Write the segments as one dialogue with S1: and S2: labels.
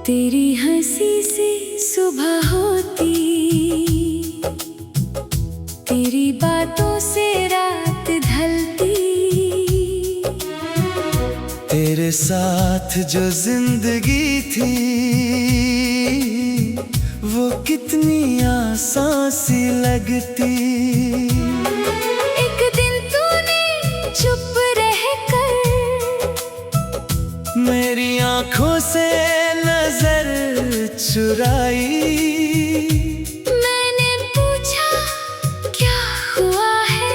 S1: तेरी हंसी से सुबह होती, तेरी बातों से रात ढलती।
S2: तेरे साथ जो जिंदगी थी वो कितनी आसान सी लगती।
S1: एक दिन तूने चुप रहकर
S2: मेरी आंखों से नजर चुराई।
S1: मैंने पूछा क्या हुआ है,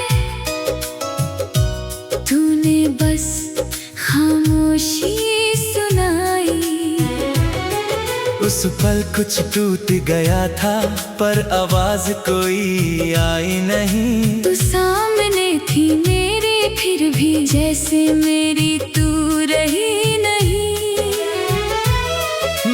S1: तूने बस खामोशी सुनाई।
S2: उस पल कुछ टूट गया था पर आवाज कोई आई नहीं।
S1: तू सामने थी मेरे फिर भी जैसे मेरी तू रही नहीं।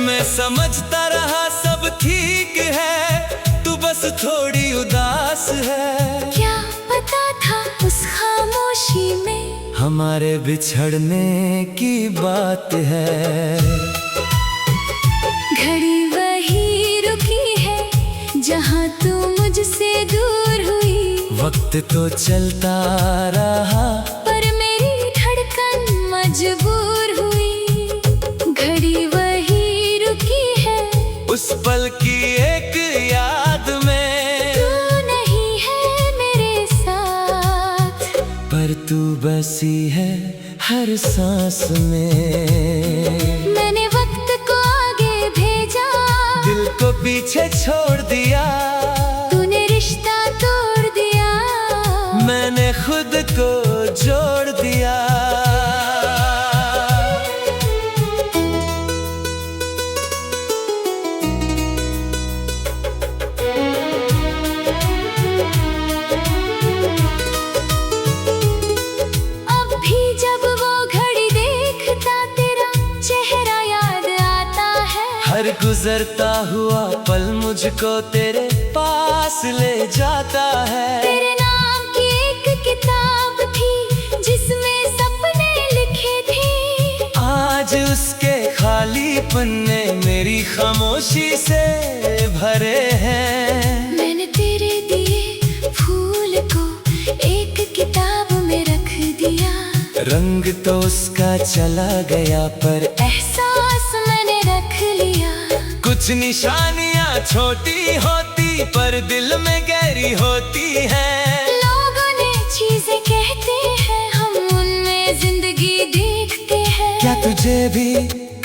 S2: मैं समझता रहा सब ठीक है, तू बस थोड़ी उदास है।
S1: क्या पता था उस खामोशी में
S2: हमारे बिछड़ने की बात है।
S1: घड़ी वही रुकी है जहाँ तू मुझसे दूर हुई।
S2: वक्त तो चलता रहा
S1: पर मेरी धड़कन मजबूर हुई। घड़ी वही रुकी है
S2: उस पल की एक याद में।
S1: तू नहीं है मेरे साथ
S2: पर तू बसी है हर सांस में।
S1: मैंने वक्त को आगे भेजा,
S2: दिल को पीछे छोड़ दिया।
S1: तूने रिश्ता तोड़ दिया,
S2: मैंने खुद को जोड़ दिया।
S1: अब भी जब वो घड़ी देखता तेरा चेहरा याद आता है।
S2: हर गुजरता हुआ पल मुझको तेरे पास ले जाता है।
S1: तेरे नाम की एक किताब थी जिसमें सपने लिखे थे।
S2: आज उसके खाली पन्ने मेरी खामोशी से भरे हैं।
S1: मैंने तेरे दिए फूल को एक किताब में रख दिया।
S2: रंग तो उसका चला गया पर
S1: एहसास मैंने रख लिया।
S2: कुछ निशानियां छोटी होती पर दिल में गहरी होती हैं।
S1: लोगों ने चीजें कहते हैं, हम उनमें जिंदगी देखते हैं।
S2: क्या तुझे भी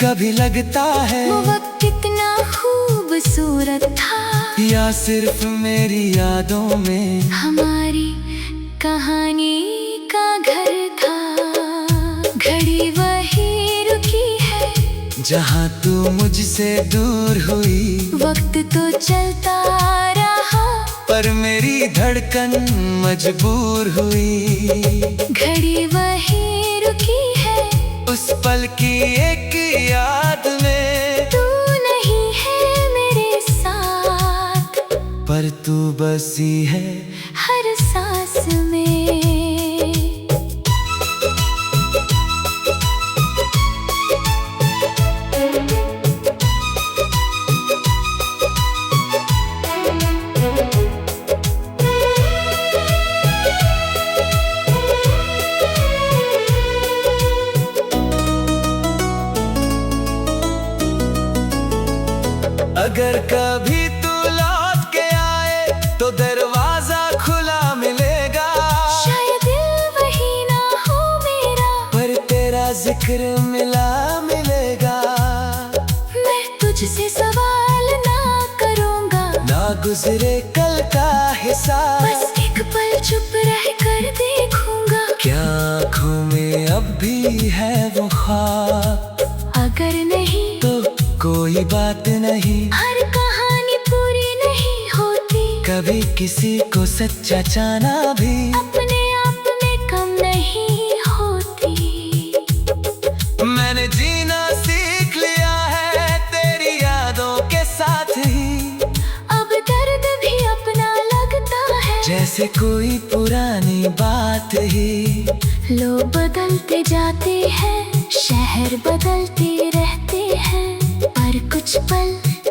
S2: कभी लगता है
S1: वो वक्त कितना खूबसूरत था,
S2: या सिर्फ मेरी यादों में
S1: हमारी कहानी का घर था। घड़ी वही रुकी है
S2: जहाँ तू मुझसे दूर हुई।
S1: वक्त तो चलता रहा
S2: पर मेरी धड़कन मजबूर हुई।
S1: घड़ी वही रुकी है
S2: उस पल की एक याद में।
S1: तू नहीं है मेरे साथ
S2: पर तू बसी है
S1: हर सांस में।
S2: अगर कभी तू लौट के आए तो दरवाजा खुला मिलेगा।
S1: शायद दिल वही ना हो मेरा,
S2: पर तेरा जिक्र मिला मिलेगा।
S1: मैं तुझसे सवाल ना करूँगा,
S2: ना गुजरे कल का हिसाब।
S1: बस एक पल चुप रह कर देखूंगा।
S2: क्या आँखों में अब भी है वो ख्वाब?
S1: अगर नहीं
S2: तो कोई बात नहीं,
S1: हर कहानी पूरी नहीं होती।
S2: कभी किसी को सच्चा जाना भी
S1: अपने आप में कम नहीं होती।
S2: मैंने जीना सीख लिया है तेरी यादों के साथ ही।
S1: अब दर्द भी अपना लगता है
S2: जैसे कोई पुरानी बात ही।
S1: लोग बदलते जाते हैं, शहर बदलते रहते हैं, पर कुछ पल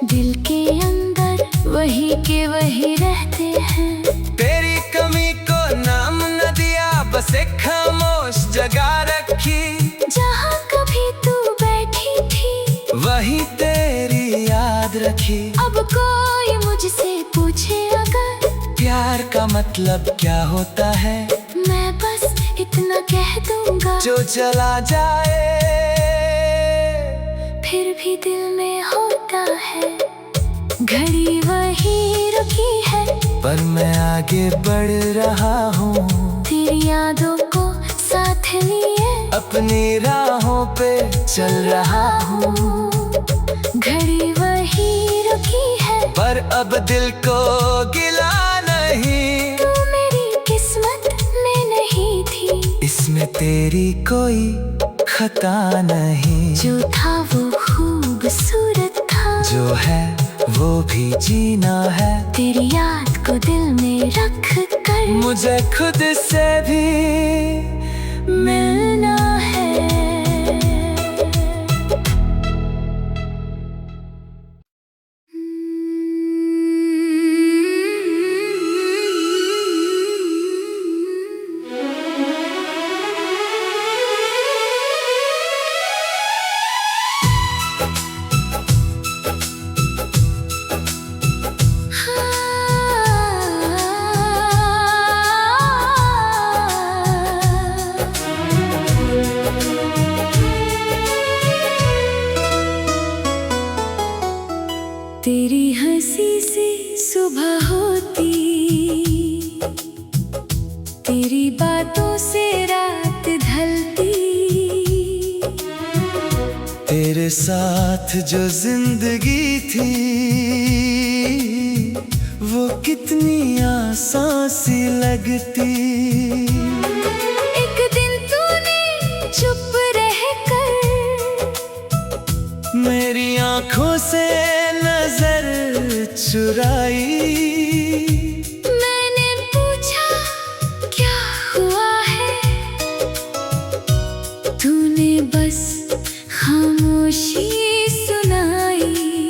S1: दिल के अंदर वही के वही रहते हैं।
S2: तेरी कमी को नाम न दिया, बस एक खामोश जगह रखी।
S1: जहाँ कभी तू बैठी थी
S2: वही तेरी याद रखी।
S1: अब कोई मुझसे पूछे अगर
S2: प्यार का मतलब क्या होता है,
S1: मैं बस इतना कह दूंगा,
S2: जो चला जाए
S1: फिर भी दिल में होता है। घड़ी वही रुकी है
S2: पर मैं आगे बढ़ रहा हूँ,
S1: तेरी यादों को साथ लिए
S2: अपनी राहों पे चल रहा हूँ।
S1: घड़ी वही रुकी है
S2: पर अब दिल को गिला नहीं,
S1: तू मेरी किस्मत में नहीं थी,
S2: इसमें तेरी कोई खता नहीं।
S1: जो था वो खूबसूरत था,
S2: जो है वो भी जीना है,
S1: तेरी याद को दिल में रख कर
S2: मुझे खुद से भी
S1: मिलना है। तेरी हंसी से सुबह होती, तेरी बातों से रात ढलती,
S2: तेरे साथ जो जिंदगी थी वो कितनी आसान सी लगती।
S1: एक दिन तूने चुप रहकर
S2: मेरी आंखों से नजर चुराई,
S1: मैंने पूछा क्या हुआ है, तूने बस खामोशी सुनाई।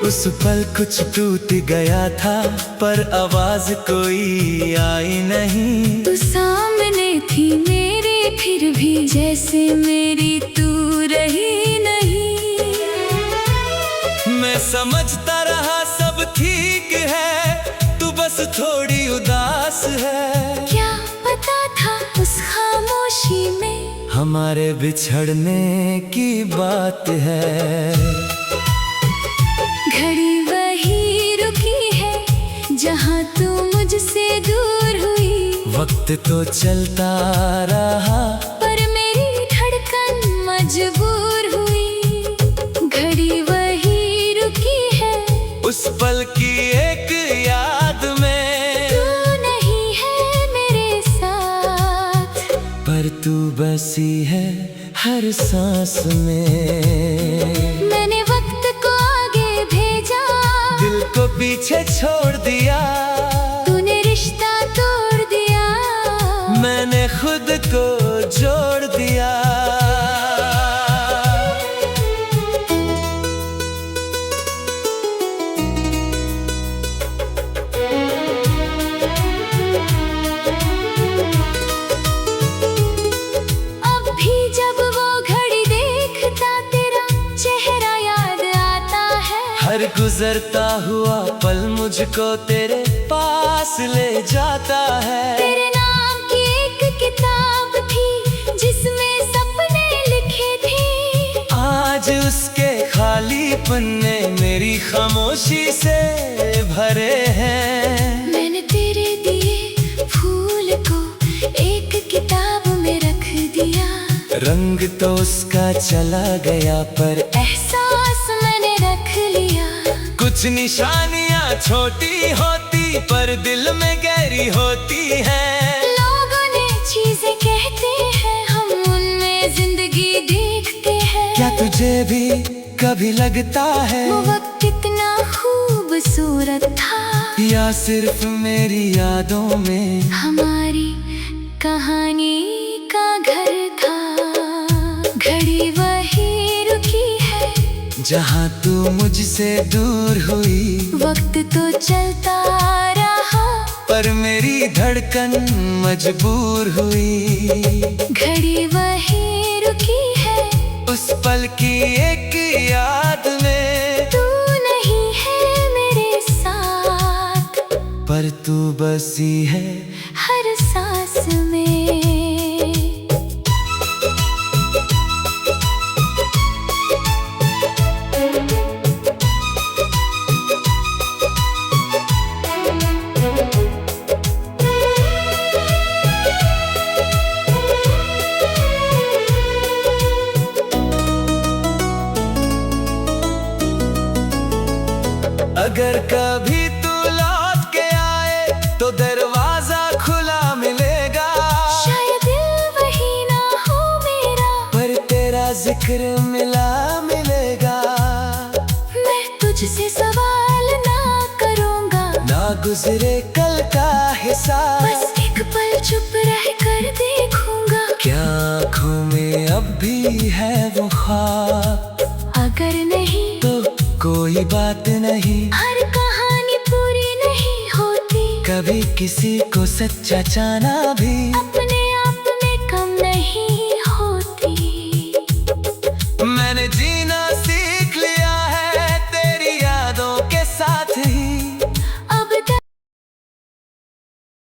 S2: उस पल कुछ टूट गया था पर आवाज कोई आई नहीं।
S1: तू सामने थी मेरे फिर भी जैसे मेरी तू रही नहीं।
S2: मैं समझता रहा सब ठीक है, तू बस थोड़ी उदास है।
S1: क्या पता था उस खामोशी में
S2: हमारे बिछड़ने की बात है।
S1: घड़ी वही रुकी है जहाँ तू मुझसे दूर हुई।
S2: वक्त तो चलता रहा
S1: पर मेरी धड़कन मजबूर हुई। घड़ी वही रुकी है
S2: उस पल की एक याद में।
S1: तू नहीं है मेरे साथ
S2: पर तू बसी है हर सांस में।
S1: मैंने वक्त को आगे भेजा,
S2: दिल को पीछे छोड़ दिया।
S1: तूने रिश्ता तोड़ दिया,
S2: मैंने खुद को जोड़ दिया।
S1: अब भी जब वो घड़ी देखता तेरा चेहरा याद आता है।
S2: हर गुजरता हुआ पल मुझको तेरे पास ले जाता है।
S1: तेरे नाम की एक किताब थी जिसमें सपने लिखे थे।
S2: आज उसके खाली पन्ने मेरी खामोशी से भरे हैं।
S1: मैंने तेरे दिए फूल को एक किताब में रख दिया।
S2: रंग तो उसका चला गया पर
S1: एहसास मैंने रख लिया।
S2: कुछ निशानियाँ छोटी होती पर दिल में गहरी होती हैं।
S1: लोगों ने चीजें कहते हैं, हम उनमें जिंदगी देखते हैं।
S2: क्या तुझे भी कभी लगता है
S1: वो वक्त कितना खूबसूरत था,
S2: या सिर्फ मेरी यादों में
S1: हमारी कहानी का घर था। घड़ी वही रुकी है
S2: जहाँ तू मुझसे दूर हुई।
S1: वक्त तो चलता रहा,
S2: पर मेरी धड़कन मजबूर हुई।
S1: घड़ी वहीं रुकी है
S2: उस पल की एक याद में।
S1: तू नहीं है मेरे साथ,
S2: पर तू बसी है
S1: हर सांस में।
S2: अगर कभी तू लौट के आए तो दरवाजा खुला मिलेगा।
S1: शायद दिल वही ना हो मेरा,
S2: पर तेरा जिक्र मिला मिलेगा।
S1: मैं तुझसे सवाल ना करूँगा,
S2: ना गुजरे कल का हिसाब।
S1: बस एक पल चुप रह कर देखूंगा।
S2: क्या आँखों में अब भी है वो ख्वाब?
S1: अगर नहीं
S2: तो कोई बात नहीं,
S1: हर कहानी पूरी नहीं होती।
S2: कभी किसी को सच्चा जाना भी
S1: अपने आप में कम नहीं होती।
S2: मैंने जीना सीख लिया है तेरी यादों के साथ ही।